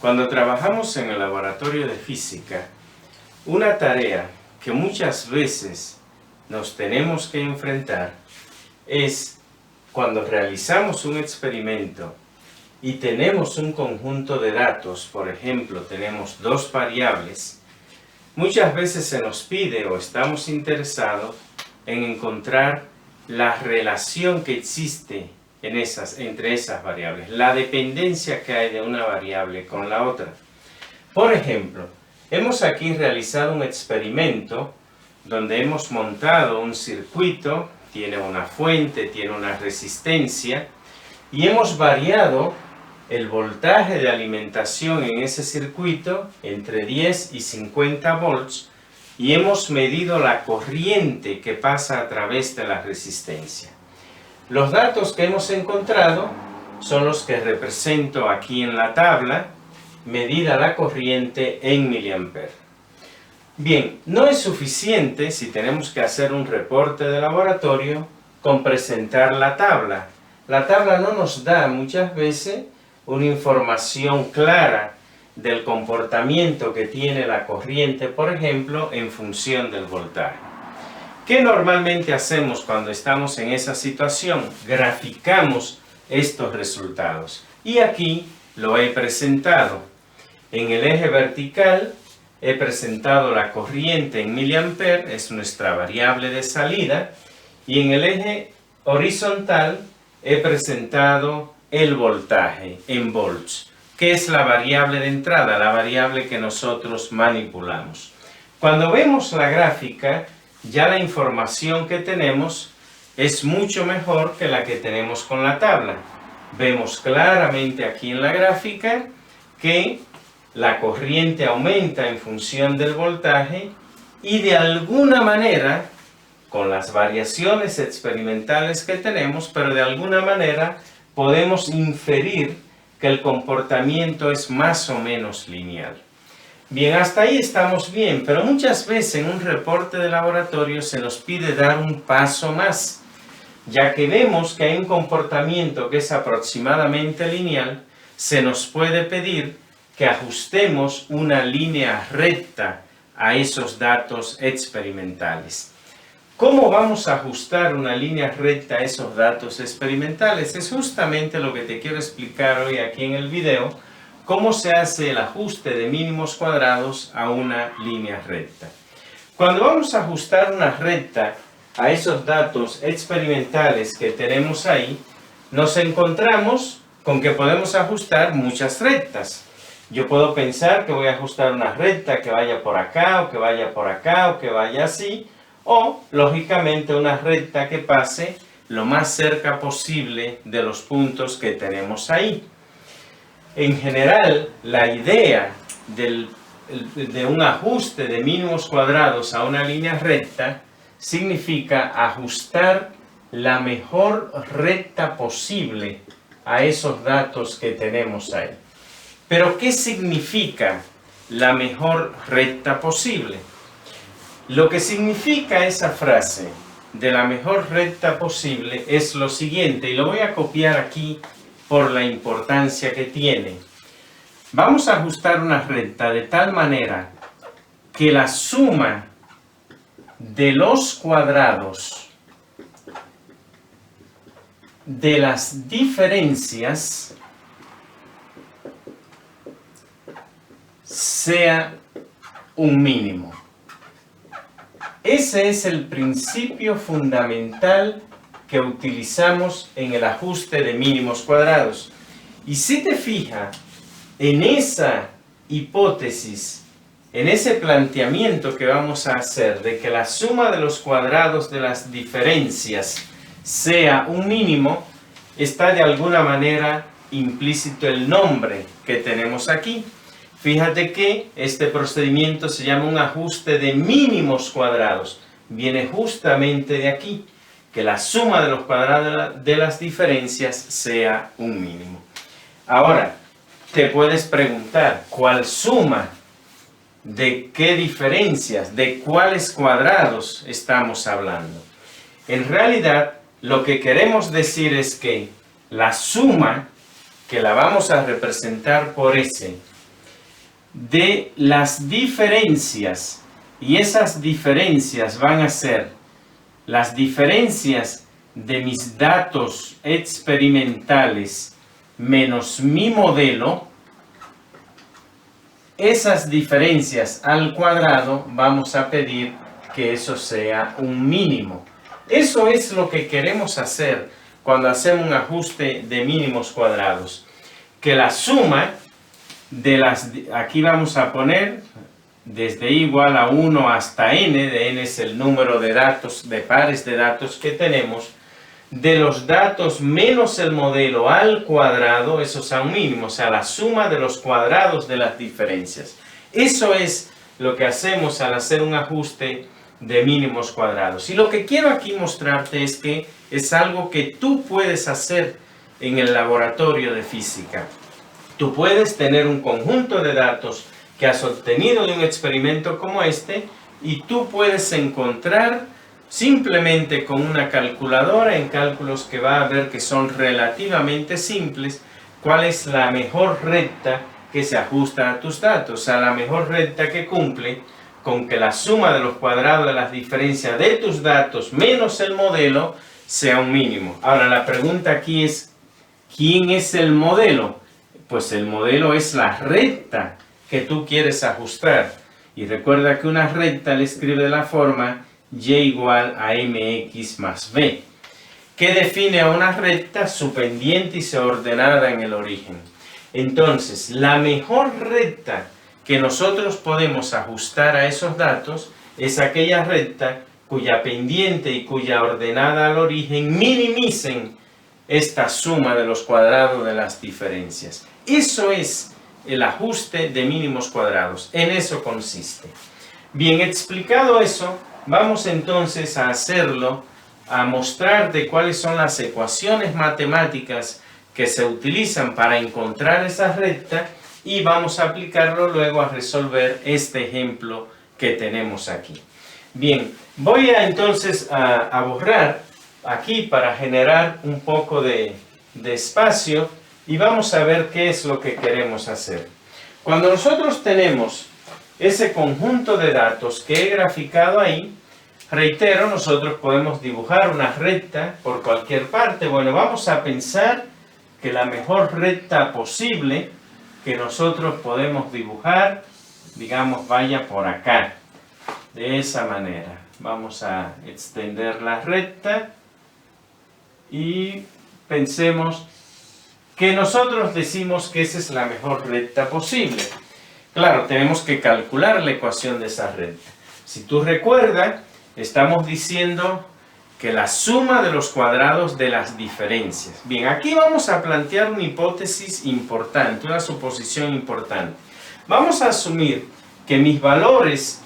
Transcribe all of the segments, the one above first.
Cuando trabajamos en el laboratorio de física, una tarea que muchas veces nos tenemos que enfrentar es cuando realizamos un experimento y tenemos un conjunto de datos, por ejemplo, tenemos dos variables, muchas veces se nos pide o estamos interesados en encontrar la relación que existe entre esas variables, la dependencia que hay de una variable con la otra. Por ejemplo, hemos aquí realizado un experimento donde hemos montado un circuito, tiene una fuente, tiene una resistencia, y hemos variado el voltaje de alimentación en ese circuito entre 10 y 50 volts, y hemos medido la corriente que pasa a través de la resistencia. Los datos que hemos encontrado son los que represento aquí en la tabla, medida la corriente en miliamperes. Bien, no es suficiente si tenemos que hacer un reporte de laboratorio con presentar la tabla. La tabla no nos da muchas veces una información clara del comportamiento que tiene la corriente, por ejemplo, en función del voltaje. ¿Qué normalmente hacemos cuando estamos en esa situación? Graficamos estos resultados. Y aquí lo he presentado. En el eje vertical he presentado la corriente en miliamperes, es nuestra variable de salida. Y en el eje horizontal he presentado el voltaje en volts, que es la variable de entrada, la variable que nosotros manipulamos. Cuando vemos la gráfica, ya la información que tenemos es mucho mejor que la que tenemos con la tabla. Vemos claramente aquí en la gráfica que la corriente aumenta en función del voltaje y de alguna manera, con las variaciones experimentales que tenemos, pero de alguna manera podemos inferir que el comportamiento es más o menos lineal. Bien, hasta ahí estamos bien, pero muchas veces en un reporte de laboratorio se nos pide dar un paso más. Ya que vemos que hay un comportamiento que es aproximadamente lineal, se nos puede pedir que ajustemos una línea recta a esos datos experimentales. ¿Cómo vamos a ajustar una línea recta a esos datos experimentales? Es justamente lo que te quiero explicar hoy aquí en el video, cómo se hace el ajuste de mínimos cuadrados a una línea recta. Cuando vamos a ajustar una recta a esos datos experimentales que tenemos ahí, nos encontramos con que podemos ajustar muchas rectas. Yo puedo pensar que voy a ajustar una recta que vaya por acá, o que vaya por acá, o que vaya así, o, lógicamente, una recta que pase lo más cerca posible de los puntos que tenemos ahí. En general, la idea de un ajuste de mínimos cuadrados a una línea recta significa ajustar la mejor recta posible a esos datos que tenemos ahí. Pero, ¿qué significa la mejor recta posible? Lo que significa esa frase de la mejor recta posible es lo siguiente, y lo voy a copiar aquí por la importancia que tiene. Vamos a ajustar una recta de tal manera que la suma de los cuadrados de las diferencias sea un mínimo. Ese es el principio fundamental que utilizamos en el ajuste de mínimos cuadrados. Y si te fijas en esa hipótesis, en ese planteamiento que vamos a hacer de que la suma de los cuadrados de las diferencias sea un mínimo, está de alguna manera implícito el nombre que tenemos aquí. Fíjate que este procedimiento se llama un ajuste de mínimos cuadrados. Viene justamente de aquí, que la suma de los cuadrados de las diferencias sea un mínimo. Ahora, te puedes preguntar, ¿cuál suma? ¿De qué diferencias? ¿De cuáles cuadrados estamos hablando? En realidad, lo que queremos decir es que la suma, que la vamos a representar por S, de las diferencias, y esas diferencias van a ser las diferencias de mis datos experimentales menos mi modelo. Esas diferencias al cuadrado vamos a pedir que eso sea un mínimo. Eso es lo que queremos hacer cuando hacemos un ajuste de mínimos cuadrados. Que la suma de las, aquí vamos a poner desde i igual a 1 hasta n, de n es el número de datos, de pares de datos que tenemos, de los datos menos el modelo al cuadrado, eso sea un mínimo, o sea, la suma de los cuadrados de las diferencias. Eso es lo que hacemos al hacer un ajuste de mínimos cuadrados. Y lo que quiero aquí mostrarte es que es algo que tú puedes hacer en el laboratorio de física. Tú puedes tener un conjunto de datos que has obtenido de un experimento como este y tú puedes encontrar simplemente con una calculadora en cálculos que va a ver que son relativamente simples, cuál es la mejor recta que se ajusta a tus datos, o sea, la mejor recta que cumple con que la suma de los cuadrados de las diferencias de tus datos menos el modelo sea un mínimo. Ahora, la pregunta aquí es, ¿quién es el modelo? Pues el modelo es la recta que tú quieres ajustar. Y recuerda que una recta le escribe de la forma y igual a mx más b, que define a una recta su pendiente y sea ordenada en el origen. Entonces, la mejor recta que nosotros podemos ajustar a esos datos es aquella recta cuya pendiente y cuya ordenada al origen minimicen esta suma de los cuadrados de las diferencias. Eso es el ajuste de mínimos cuadrados. En eso consiste. Bien, explicado eso, vamos entonces a hacerlo, a mostrarte cuáles son las ecuaciones matemáticas que se utilizan para encontrar esa recta y vamos a aplicarlo luego a resolver este ejemplo que tenemos aquí. Bien, voy entonces a borrar aquí para generar un poco de espacio y vamos a ver qué es lo que queremos hacer. Cuando nosotros tenemos ese conjunto de datos que he graficado ahí, reitero, nosotros podemos dibujar una recta por cualquier parte. Bueno, vamos a pensar que la mejor recta posible que nosotros podemos dibujar, digamos, vaya por acá, de esa manera. Vamos a extender la recta y pensemos que nosotros decimos que esa es la mejor recta posible. Claro, tenemos que calcular la ecuación de esa recta. Si tú recuerdas, estamos diciendo que la suma de los cuadrados de las diferencias. Bien, aquí vamos a plantear una hipótesis importante, una suposición importante. Vamos a asumir que mis valores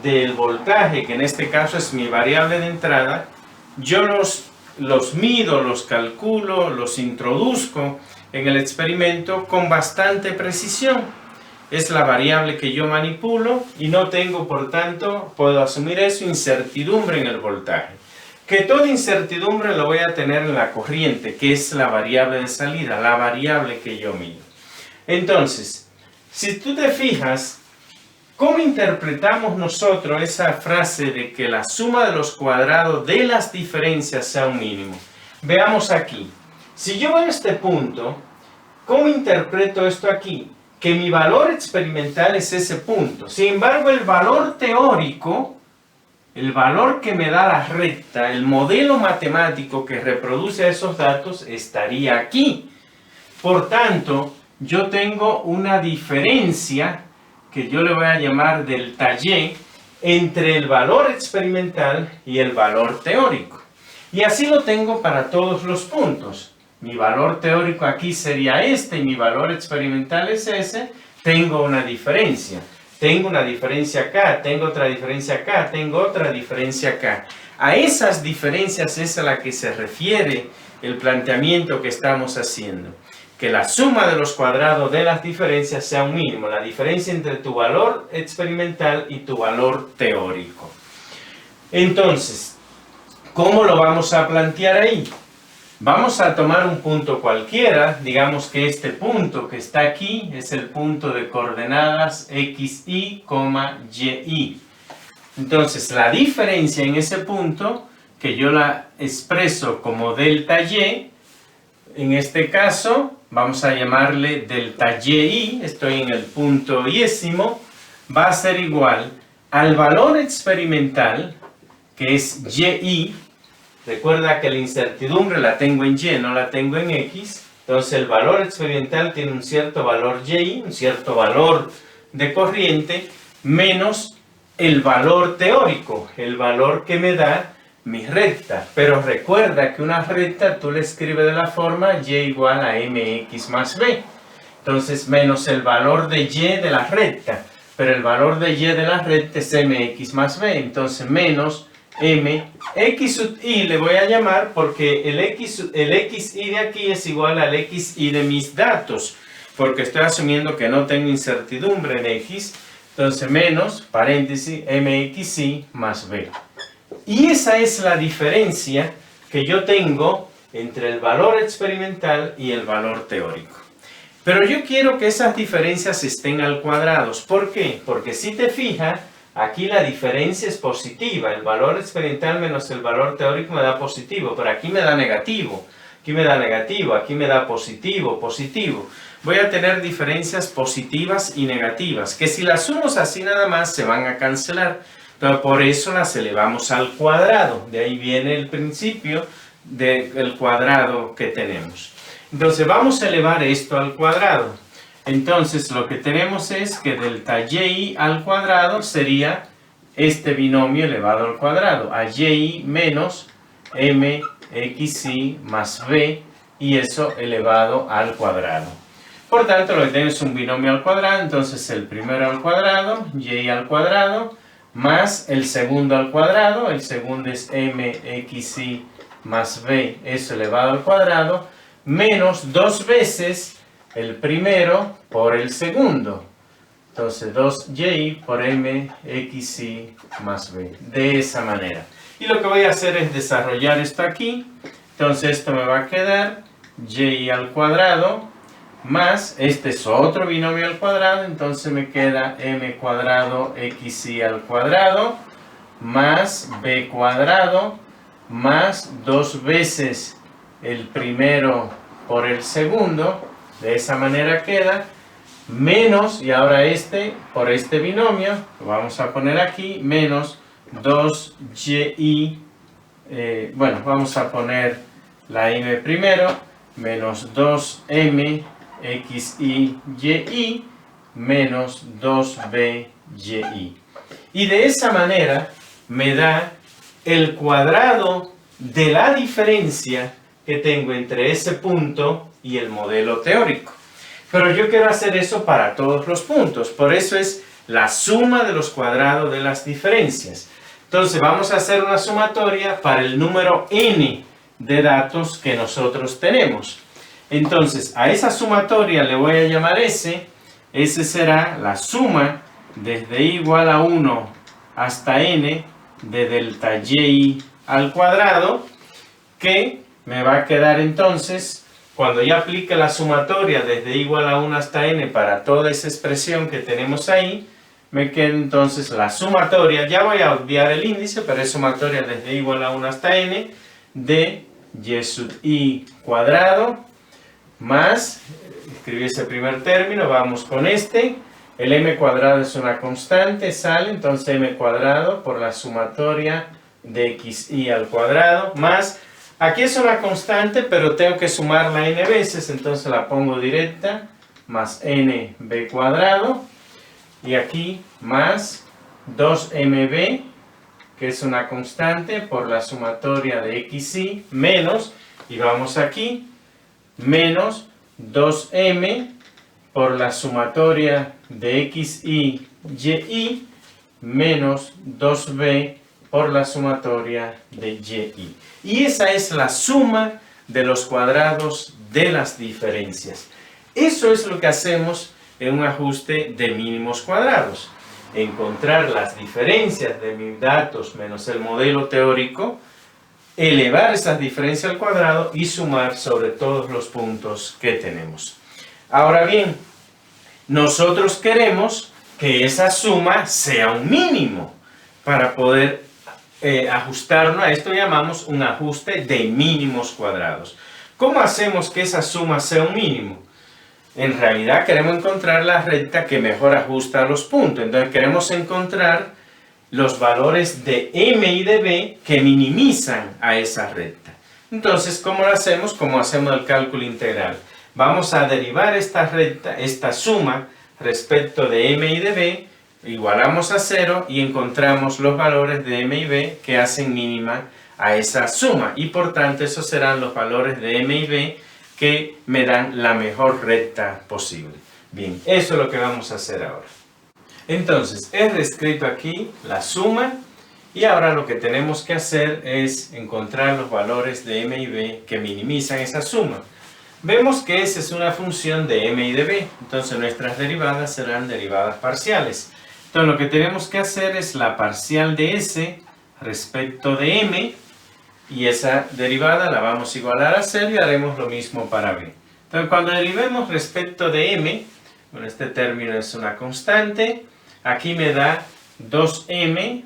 del voltaje, que en este caso es mi variable de entrada, yo los mido, los calculo, los introduzco en el experimento con bastante precisión. Es la variable que yo manipulo y no tengo, por tanto, puedo asumir eso, incertidumbre en el voltaje. Que toda incertidumbre lo voy a tener en la corriente, que es la variable de salida, la variable que yo mido. Entonces, si tú te fijas, ¿cómo interpretamos nosotros esa frase de que la suma de los cuadrados de las diferencias sea un mínimo? Veamos aquí. Si yo veo este punto, ¿cómo interpreto esto aquí? Que mi valor experimental es ese punto. Sin embargo, el valor teórico, el valor que me da la recta, el modelo matemático que reproduce esos datos, estaría aquí. Por tanto, yo tengo una diferencia que yo le voy a llamar delta y entre el valor experimental y el valor teórico. Y así lo tengo para todos los puntos. Mi valor teórico aquí sería este y mi valor experimental es ese. Tengo una diferencia. Tengo una diferencia acá, tengo otra diferencia acá, tengo otra diferencia acá. A esas diferencias es a la que se refiere el planteamiento que estamos haciendo. Que la suma de los cuadrados de las diferencias sea un mínimo. La diferencia entre tu valor experimental y tu valor teórico. Entonces, ¿cómo lo vamos a plantear ahí? Vamos a tomar un punto cualquiera, digamos que este punto que está aquí es el punto de coordenadas xy, y. Entonces la diferencia en ese punto, que yo la expreso como delta y, en este caso vamos a llamarle delta y, estoy en el punto yésimo, va a ser igual al valor experimental, que es y. Recuerda que la incertidumbre la tengo en y, no la tengo en x. Entonces el valor experimental tiene un cierto valor y, un cierto valor de corriente, menos el valor teórico, el valor que me da mi recta. Pero recuerda que una recta tú le escribes de la forma y igual a mx más b. Entonces menos el valor de y de la recta. Pero el valor de y de la recta es mx más b. Entonces menos x sub y le voy a llamar porque el xy de aquí es igual al xy de mis datos, porque estoy asumiendo que no tengo incertidumbre en x. Entonces menos, paréntesis, mxy más b. Y esa es la diferencia que yo tengo entre el valor experimental y el valor teórico. Pero yo quiero que esas diferencias estén al cuadrado. ¿Por qué? Porque si te fijas, aquí la diferencia es positiva. El valor experimental menos el valor teórico me da positivo, pero aquí me da negativo. Aquí me da negativo, aquí me da positivo, positivo. Voy a tener diferencias positivas y negativas, que si las sumo así nada más se van a cancelar. Pero por eso las elevamos al cuadrado. De ahí viene el principio del cuadrado que tenemos. Entonces vamos a elevar esto al cuadrado. Entonces lo que tenemos es que delta y al cuadrado sería este binomio elevado al cuadrado. A y menos mxy más b, y eso elevado al cuadrado. Por tanto lo que tenemos es un binomio al cuadrado. Entonces el primero al cuadrado, y al cuadrado, más el segundo al cuadrado. El segundo es mxy más b, eso elevado al cuadrado, menos dos veces el primero por el segundo. Entonces 2y por mxy más b. De esa manera. Y lo que voy a hacer es desarrollar esto aquí. Entonces esto me va a quedar y al cuadrado más, este es otro binomio al cuadrado, entonces me queda m cuadrado xy al cuadrado más b cuadrado más dos veces el primero por el segundo. De esa manera queda menos, y ahora este por este binomio lo vamos a poner aquí, menos 2y, bueno, vamos a poner la m primero, menos 2m xy menos 2b y de esa manera me da el cuadrado de la diferencia que tengo entre ese punto y el modelo teórico. Pero yo quiero hacer eso para todos los puntos, por eso es la suma de los cuadrados de las diferencias. Entonces vamos a hacer una sumatoria para el número n de datos que nosotros tenemos. Entonces a esa sumatoria le voy a llamar S. S será la suma desde igual a 1 hasta n de delta y al cuadrado, que me va a quedar entonces, cuando ya aplique la sumatoria desde igual a 1 hasta n para toda esa expresión que tenemos ahí, me queda entonces la sumatoria, ya voy a obviar el índice, pero es sumatoria desde igual a 1 hasta n de y sub i cuadrado más, escribí ese primer término, vamos con este, el m cuadrado es una constante, sale, entonces m cuadrado por la sumatoria de xy al cuadrado, más, aquí es una constante, pero tengo que sumarla n veces, entonces la pongo directa, más nb cuadrado, y aquí más 2mb, que es una constante, por la sumatoria de xy, menos, y vamos aquí, menos 2m por la sumatoria de xy, y, menos 2b por la sumatoria de y. Y esa es la suma de los cuadrados de las diferencias. Eso es lo que hacemos en un ajuste de mínimos cuadrados. Encontrar las diferencias de mis datos menos el modelo teórico, elevar esas diferencias al cuadrado y sumar sobre todos los puntos que tenemos. Ahora bien, nosotros queremos que esa suma sea un mínimo para poder ajustarnos a esto. Llamamos un ajuste de mínimos cuadrados. ¿Cómo hacemos que esa suma sea un mínimo? En realidad queremos encontrar la recta que mejor ajusta a los puntos. Entonces queremos encontrar los valores de m y de b que minimizan a esa recta. Entonces, ¿cómo lo hacemos? Como hacemos el cálculo integral. Vamos a derivar esta recta, esta suma, respecto de m y de b, igualamos a 0 y encontramos los valores de m y b que hacen mínima a esa suma. Y por tanto, esos serán los valores de m y b que me dan la mejor recta posible. Bien, eso es lo que vamos a hacer ahora. Entonces, he reescrito aquí la suma y ahora lo que tenemos que hacer es encontrar los valores de m y b que minimizan esa suma. Vemos que esa es una función de m y de b, entonces nuestras derivadas serán derivadas parciales. Entonces lo que tenemos que hacer es la parcial de s respecto de m, y esa derivada la vamos a igualar a 0 y haremos lo mismo para b. Entonces cuando derivemos respecto de m, bueno, este término es una constante, aquí me da 2m en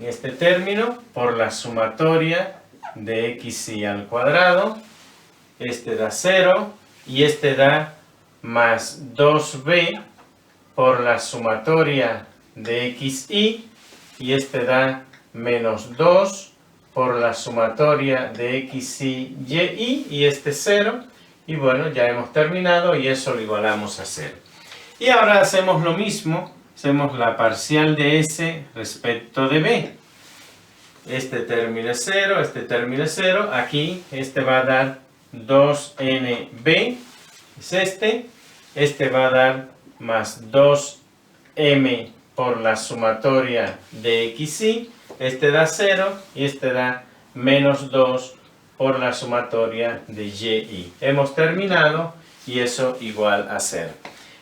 este término por la sumatoria de xy al cuadrado. Este da 0 y este da más 2b por la sumatoria de xy, y este da menos 2 por la sumatoria de xy y este 0. Y bueno, ya hemos terminado y eso lo igualamos a 0. Y ahora hacemos lo mismo, hacemos la parcial de s respecto de b. Este término es 0, este término es 0, aquí este va a dar 2nb, es este va a dar más 2m por la sumatoria de xy, este da 0 y este da menos 2 por la sumatoria de y. Hemos terminado y eso igual a 0.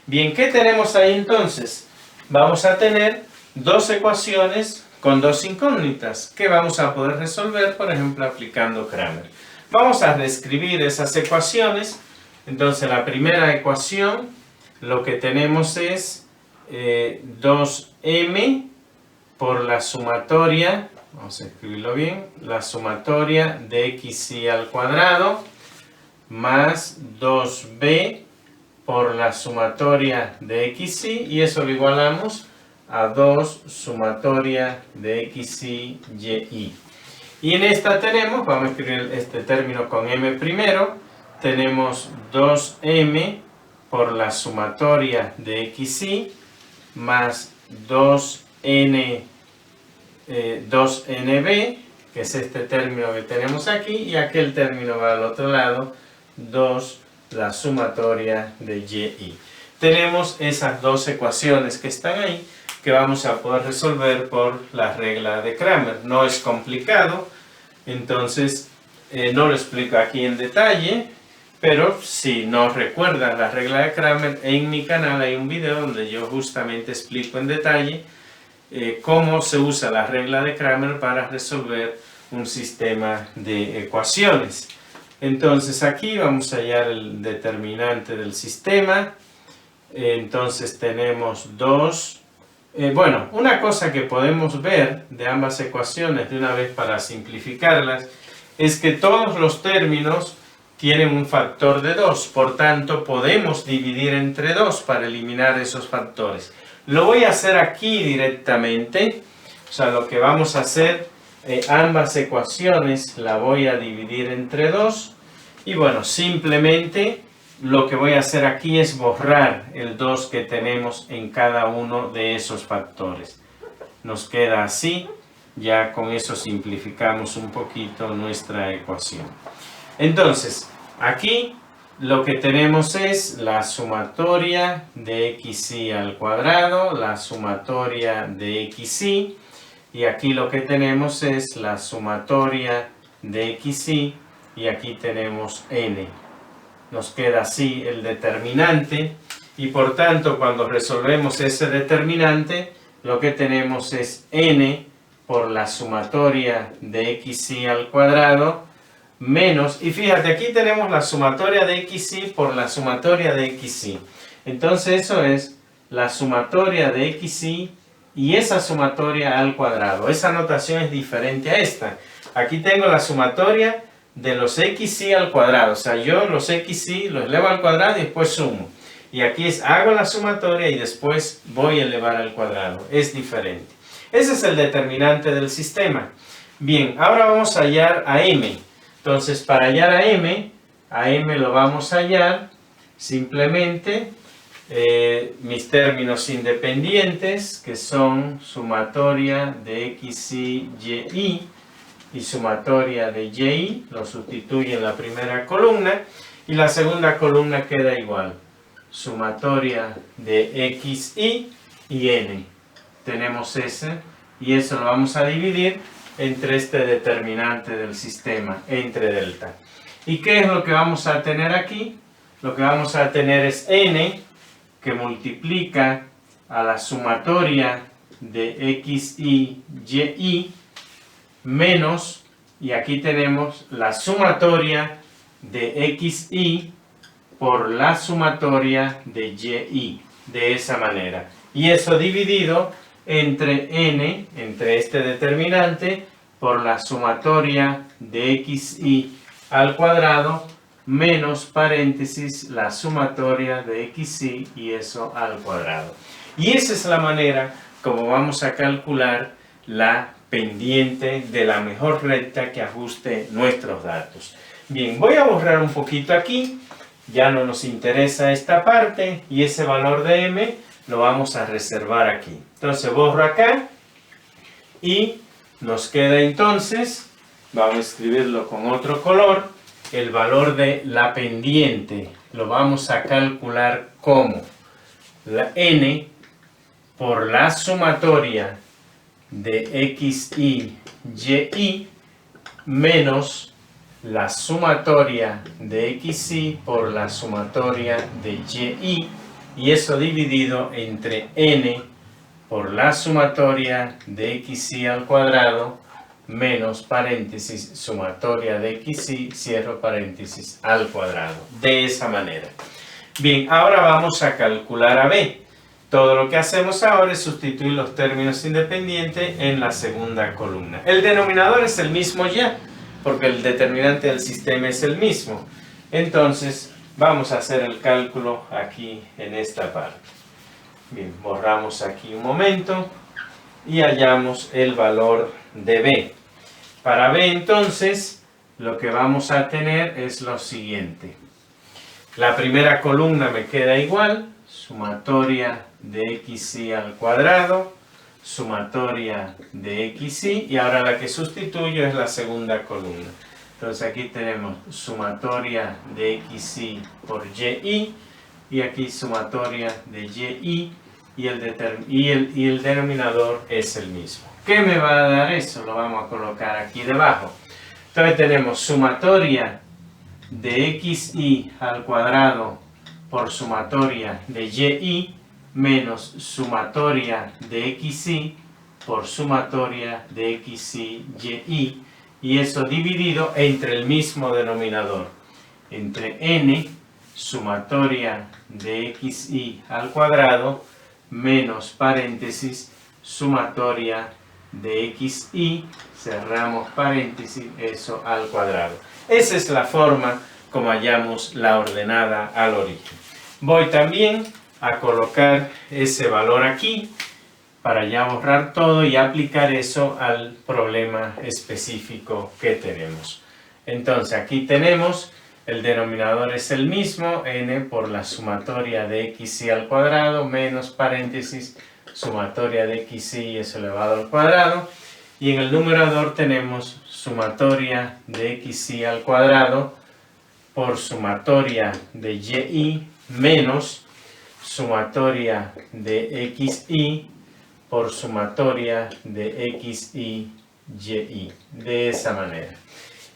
Bien, ¿qué tenemos ahí entonces? Vamos a tener dos ecuaciones con dos incógnitas que vamos a poder resolver, por ejemplo, aplicando Cramer. Vamos a reescribir esas ecuaciones. Entonces, la primera ecuación, lo que tenemos es 2m por la sumatoria, vamos a escribirlo bien, la sumatoria de xy al cuadrado, más 2b por la sumatoria de xy, y eso lo igualamos a 2 sumatoria de xy y. Y en esta tenemos, vamos a escribir este término con m primero, tenemos 2m por la sumatoria de xy más 2nb, que es este término que tenemos aquí, y aquel término va al otro lado, 2 la sumatoria de y. Tenemos esas dos ecuaciones que están ahí, que vamos a poder resolver por la regla de Cramer. No es complicado, entonces no lo explico aquí en detalle, pero si no recuerdan la regla de Cramer, en mi canal hay un video donde yo justamente explico en detalle cómo se usa la regla de Cramer para resolver un sistema de ecuaciones. Entonces aquí vamos a hallar el determinante del sistema. Entonces tenemos 2. Bueno, una cosa que podemos ver de ambas ecuaciones de una vez para simplificarlas es que todos los términos tienen un factor de 2, por tanto podemos dividir entre 2 para eliminar esos factores. Lo voy a hacer aquí directamente, o sea, lo que vamos a hacer, ambas ecuaciones la voy a dividir entre 2, y bueno, simplemente lo que voy a hacer aquí es borrar el 2 que tenemos en cada uno de esos factores. Nos queda así, ya con eso simplificamos un poquito nuestra ecuación. Entonces, aquí lo que tenemos es la sumatoria de xy al cuadrado, la sumatoria de xy, y aquí lo que tenemos es la sumatoria de xy, y aquí tenemos n. Nos queda así el determinante, y por tanto cuando resolvemos ese determinante, lo que tenemos es n por la sumatoria de xy al cuadrado menos, y fíjate, aquí tenemos la sumatoria de xy por la sumatoria de xy. Entonces eso es la sumatoria de xy y esa sumatoria al cuadrado. Esa notación es diferente a esta. Aquí tengo la sumatoria de los xy al cuadrado. O sea, yo los xy los elevo al cuadrado y después sumo. Y aquí hago la sumatoria y después voy a elevar al cuadrado. Es diferente. Ese es el determinante del sistema. Bien, ahora vamos a hallar a m. Entonces, para hallar a m lo vamos a hallar simplemente mis términos independientes, que son sumatoria de xy, y sumatoria de y, lo sustituye en la primera columna, y la segunda columna queda igual, sumatoria de xy y n. Tenemos ese, y eso lo vamos a dividir entre este determinante del sistema, entre delta. ¿Y qué es lo que vamos a tener aquí? Lo que vamos a tener es n, que multiplica a la sumatoria de xy, y, menos, y aquí tenemos la sumatoria de xy por la sumatoria de y, de esa manera. Y eso dividido entre n, entre este determinante, por la sumatoria de xy al cuadrado, menos paréntesis la sumatoria de xy y eso al cuadrado. Y esa es la manera como vamos a calcular la pendiente de la mejor recta que ajuste nuestros datos. Bien, voy a borrar un poquito aquí, ya no nos interesa esta parte y ese valor de m lo vamos a reservar aquí. Entonces borro acá y nos queda entonces, vamos a escribirlo con otro color, el valor de la pendiente lo vamos a calcular como la n por la sumatoria de xy, y menos la sumatoria de xy por la sumatoria de y eso dividido entre n por la sumatoria de xy al cuadrado menos paréntesis sumatoria de xy, cierro paréntesis, al cuadrado. De esa manera. Bien, ahora vamos a calcular a b. Todo lo que hacemos ahora es sustituir los términos independientes en la segunda columna. El denominador es el mismo ya, porque el determinante del sistema es el mismo. Entonces, vamos a hacer el cálculo aquí en esta parte. Bien, borramos aquí un momento y hallamos el valor de b. Para b entonces, lo que vamos a tener es lo siguiente. La primera columna me queda igual, sumatoria de xy al cuadrado, sumatoria de xy, y ahora la que sustituyo es la segunda columna. Entonces aquí tenemos sumatoria de xy por y aquí sumatoria de y el denominador es el mismo. ¿Qué me va a dar eso? Lo vamos a colocar aquí debajo. Entonces tenemos sumatoria de xy al cuadrado por sumatoria de y menos sumatoria de xy por sumatoria de xy, y eso dividido entre el mismo denominador, entre n sumatoria de xy al cuadrado menos paréntesis sumatoria de xy, cerramos paréntesis, eso al cuadrado. Esa es la forma como hallamos la ordenada al origen. Voy también a colocar ese valor aquí para ya borrar todo y aplicar eso al problema específico que tenemos. Entonces aquí tenemos, el denominador es el mismo, n por la sumatoria de xy al cuadrado menos paréntesis sumatoria de xy es elevado al cuadrado, y en el numerador tenemos sumatoria de xy al cuadrado por sumatoria de y menos sumatoria de xy por sumatoria de xy, y, de esa manera.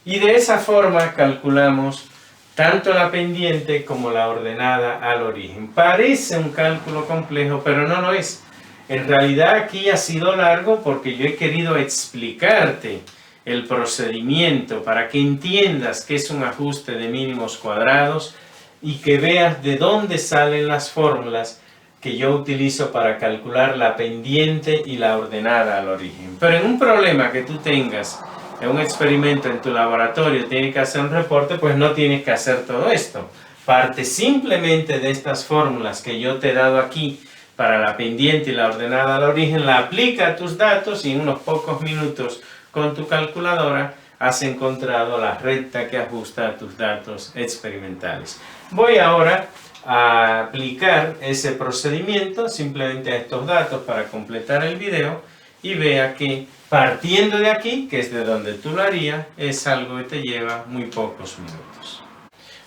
Y de esa forma calculamos tanto la pendiente como la ordenada al origen. Parece un cálculo complejo, pero no lo es. En realidad aquí ha sido largo porque yo he querido explicarte el procedimiento para que entiendas qué es un ajuste de mínimos cuadrados y que veas de dónde salen las fórmulas que yo utilizo para calcular la pendiente y la ordenada al origen. Pero en un problema que tú tengas, en un experimento en tu laboratorio, tienes que hacer un reporte, pues no tienes que hacer todo esto. Parte simplemente de estas fórmulas que yo te he dado aquí para la pendiente y la ordenada al origen, la aplica a tus datos y en unos pocos minutos con tu calculadora has encontrado la recta que ajusta a tus datos experimentales. Voy ahora a aplicar ese procedimiento simplemente a estos datos para completar el video y vea que partiendo de aquí, que es de donde tú lo harías, es algo que te lleva muy pocos minutos.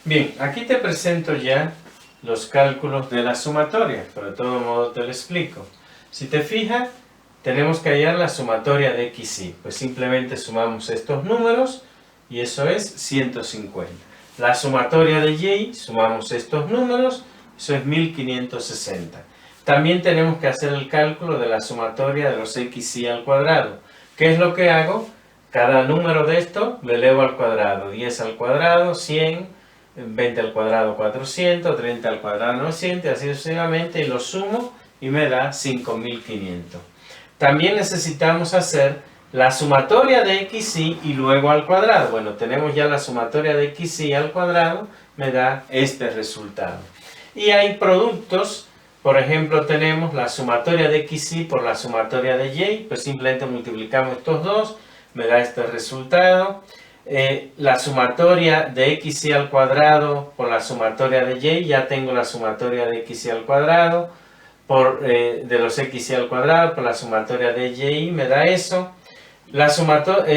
Bien, aquí te presento ya los cálculos de la sumatoria, pero de todo modo te lo explico. Si te fijas, tenemos que hallar la sumatoria de x y, pues simplemente sumamos estos números y eso es 150. La sumatoria de y, sumamos estos números, eso es 1560. También tenemos que hacer el cálculo de la sumatoria de los x y al cuadrado. ¿Qué es lo que hago? Cada número de esto lo elevo al cuadrado. 10 al cuadrado, 100, 20 al cuadrado, 400, 30 al cuadrado, 900, y así sucesivamente, y lo sumo y me da 5500. También necesitamos hacer la sumatoria de x y luego al cuadrado. Bueno, tenemos ya la sumatoria de x y al cuadrado, me da este resultado. Y hay productos, por ejemplo, tenemos la sumatoria de x y por la sumatoria de y, pues simplemente multiplicamos estos dos, me da este resultado. La sumatoria de x y al cuadrado por la sumatoria de y, ya tengo la sumatoria de x y al cuadrado, de los x y al cuadrado por la sumatoria de y, me da eso. La sumatoria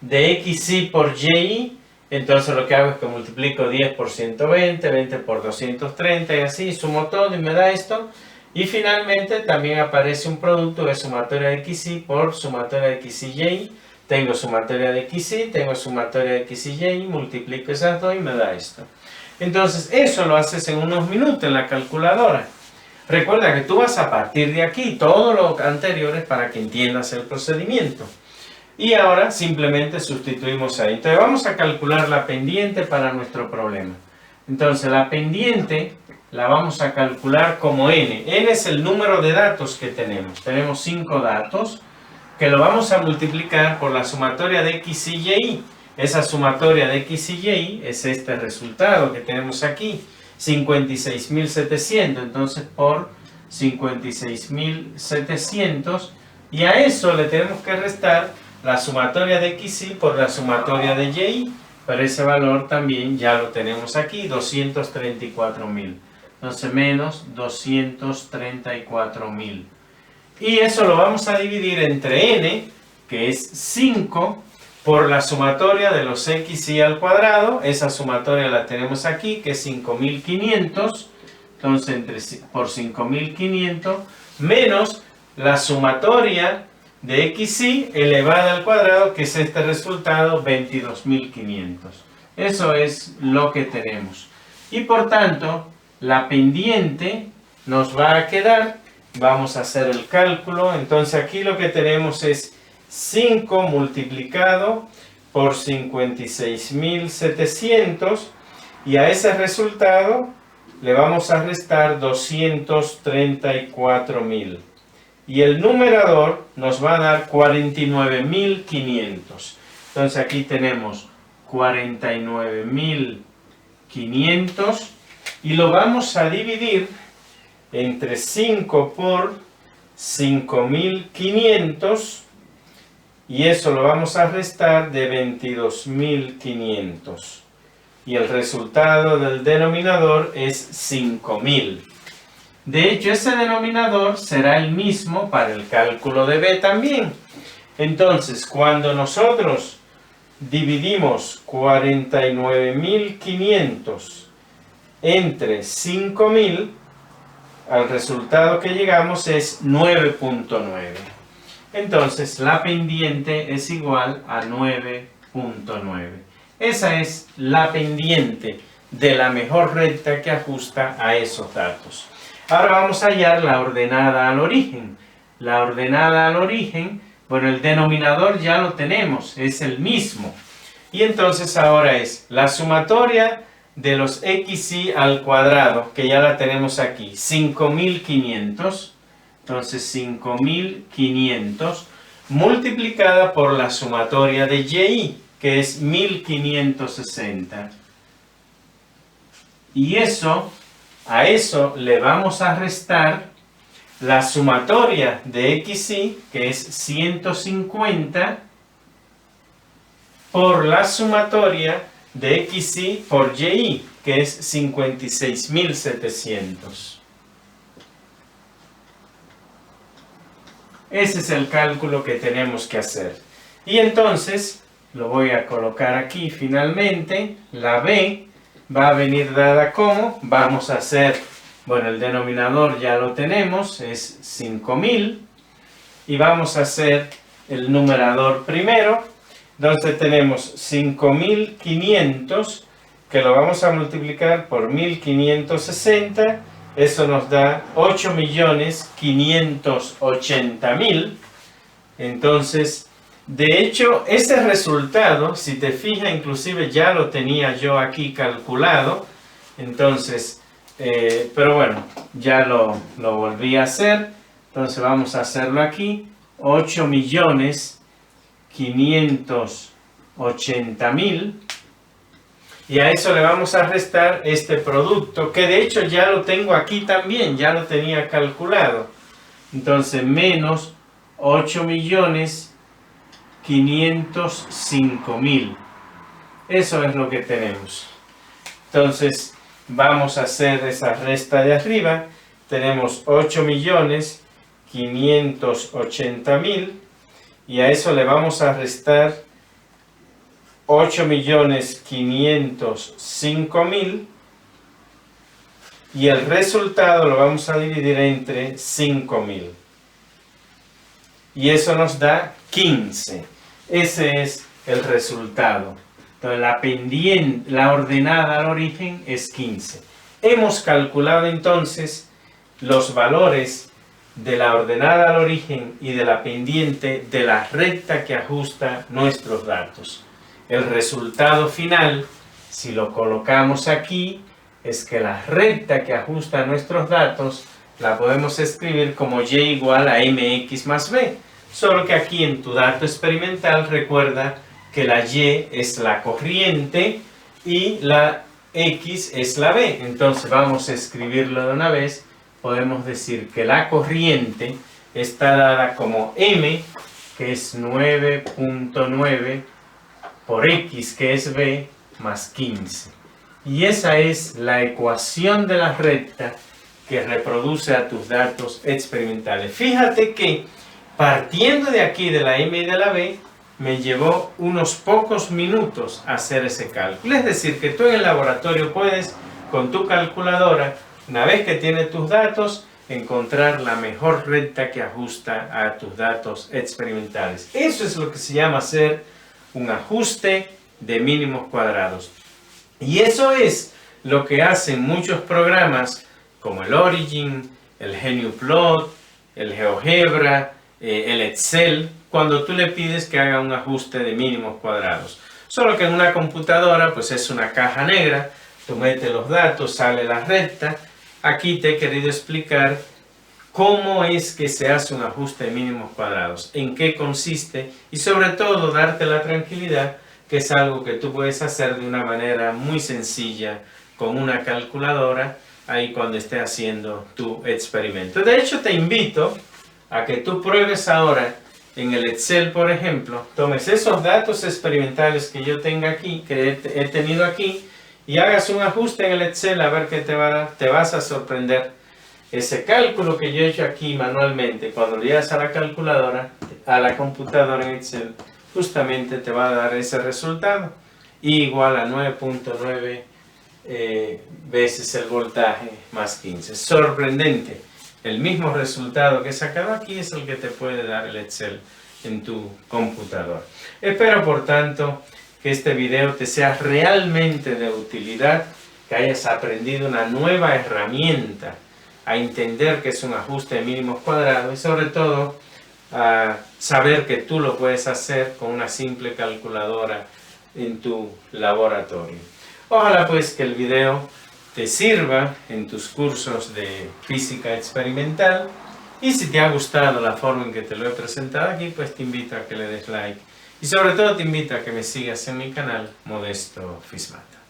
de x y por y, entonces lo que hago es que multiplico 10 por 120, 20 por 230 y así, sumo todo y me da esto. Y finalmente también aparece un producto de sumatoria de x y por sumatoria de x y y. Tengo sumatoria de x y, tengo sumatoria de x y y, multiplico esas dos y me da esto. Entonces eso lo haces en unos minutos en la calculadora. Recuerda que tú vas a partir de aquí, todo lo anterior es para que entiendas el procedimiento. Y ahora simplemente sustituimos ahí. Entonces vamos a calcular la pendiente para nuestro problema. Entonces la pendiente la vamos a calcular como n. N es el número de datos que tenemos. Tenemos 5 datos que lo vamos a multiplicar por la sumatoria de x y y. Esa sumatoria de x y y es este resultado que tenemos aquí. 56.700, entonces por 56.700, y a eso le tenemos que restar la sumatoria de x y por la sumatoria de y, pero ese valor también ya lo tenemos aquí, 234.000, entonces menos 234.000, y eso lo vamos a dividir entre n, que es 5, por la sumatoria de los x y al cuadrado. Esa sumatoria la tenemos aquí, que es 5500. Entonces, por 5500, menos la sumatoria de x y elevada al cuadrado, que es este resultado, 22500. Eso es lo que tenemos. Y por tanto, la pendiente nos va a quedar, vamos a hacer el cálculo. Entonces, aquí lo que tenemos es 5 multiplicado por 56.700, y a ese resultado le vamos a restar 234.000, y el numerador nos va a dar 49.500. Entonces aquí tenemos 49.500 y lo vamos a dividir entre 5 por 5.500, y eso lo vamos a restar de 22.500. Y el resultado del denominador es 5.000. De hecho, ese denominador será el mismo para el cálculo de b también. Entonces, cuando nosotros dividimos 49.500 entre 5.000, al resultado que llegamos es 9.9. Entonces, la pendiente es igual a 9.9. Esa es la pendiente de la mejor recta que ajusta a esos datos. Ahora vamos a hallar la ordenada al origen. La ordenada al origen, bueno, el denominador ya lo tenemos, es el mismo. Y entonces ahora es la sumatoria de los xy al cuadrado, que ya la tenemos aquí, 5500. Entonces 5500 multiplicada por la sumatoria de y, que es 1560. Y a eso le vamos a restar la sumatoria de xy, que es 150, por la sumatoria de xy por y, que es 56.700. Ese es el cálculo que tenemos que hacer. Y entonces, lo voy a colocar aquí finalmente, la b va a venir dada como, vamos a hacer, bueno, el denominador ya lo tenemos, es 5000, y vamos a hacer el numerador primero. Entonces tenemos 5500, que lo vamos a multiplicar por 1560, eso nos da 8.580.000. Entonces, de hecho, ese resultado, si te fijas, inclusive ya lo tenía yo aquí calculado. Entonces, pero bueno, ya lo volví a hacer. Entonces vamos a hacerlo aquí. 8.580.000. Y a eso le vamos a restar este producto, que de hecho ya lo tengo aquí también, ya lo tenía calculado. Entonces, menos 8.505.000. Eso es lo que tenemos. Entonces, vamos a hacer esa resta de arriba. Tenemos 8.580.000 y a eso le vamos a restar 8.505.000 y el resultado lo vamos a dividir entre 5.000 y eso nos da 15. Ese es el resultado. Entonces la ordenada al origen es 15. Hemos calculado entonces los valores de la ordenada al origen y de la pendiente de la recta que ajusta nuestros datos. El resultado final, si lo colocamos aquí, es que la recta que ajusta nuestros datos la podemos escribir como y igual a mx más b. Solo que aquí en tu dato experimental recuerda que la y es la corriente y la x es la b. Entonces vamos a escribirlo de una vez. Podemos decir que la corriente está dada como m, que es 9.9, por x, que es b, más 15. Y esa es la ecuación de la recta que reproduce a tus datos experimentales. Fíjate que partiendo de aquí, de la m y de la b, me llevó unos pocos minutos hacer ese cálculo. Es decir, que tú en el laboratorio puedes, con tu calculadora, una vez que tienes tus datos, encontrar la mejor recta que ajusta a tus datos experimentales. Eso es lo que se llama hacer un ajuste de mínimos cuadrados. Y eso es lo que hacen muchos programas como el Origin, el GNUplot, el GeoGebra, el Excel, cuando tú le pides que haga un ajuste de mínimos cuadrados. Solo que en una computadora pues es una caja negra, tú metes los datos, sale la recta. Aquí te he querido explicar cómo es que se hace un ajuste de mínimos cuadrados, en qué consiste y sobre todo darte la tranquilidad que es algo que tú puedes hacer de una manera muy sencilla con una calculadora ahí cuando estés haciendo tu experimento. De hecho, te invito a que tú pruebes ahora en el Excel, por ejemplo, tomes esos datos experimentales que yo tengo aquí, que he tenido aquí, y hagas un ajuste en el Excel a ver qué te va a dar. Te vas a sorprender. Ese cálculo que yo he hecho aquí manualmente, cuando lo llevas a la calculadora, a la computadora en Excel, justamente te va a dar ese resultado. Y igual a 9.9 veces el voltaje más 15. Sorprendente. El mismo resultado que he sacado aquí es el que te puede dar el Excel en tu computador. Espero, por tanto, que este video te sea realmente de utilidad, que hayas aprendido una nueva herramienta a entender que es un ajuste de mínimos cuadrados y sobre todo a saber que tú lo puedes hacer con una simple calculadora en tu laboratorio. Ojalá pues que el video te sirva en tus cursos de física experimental y si te ha gustado la forma en que te lo he presentado aquí, pues te invito a que le des like y sobre todo te invito a que me sigas en mi canal Modesto Fismata.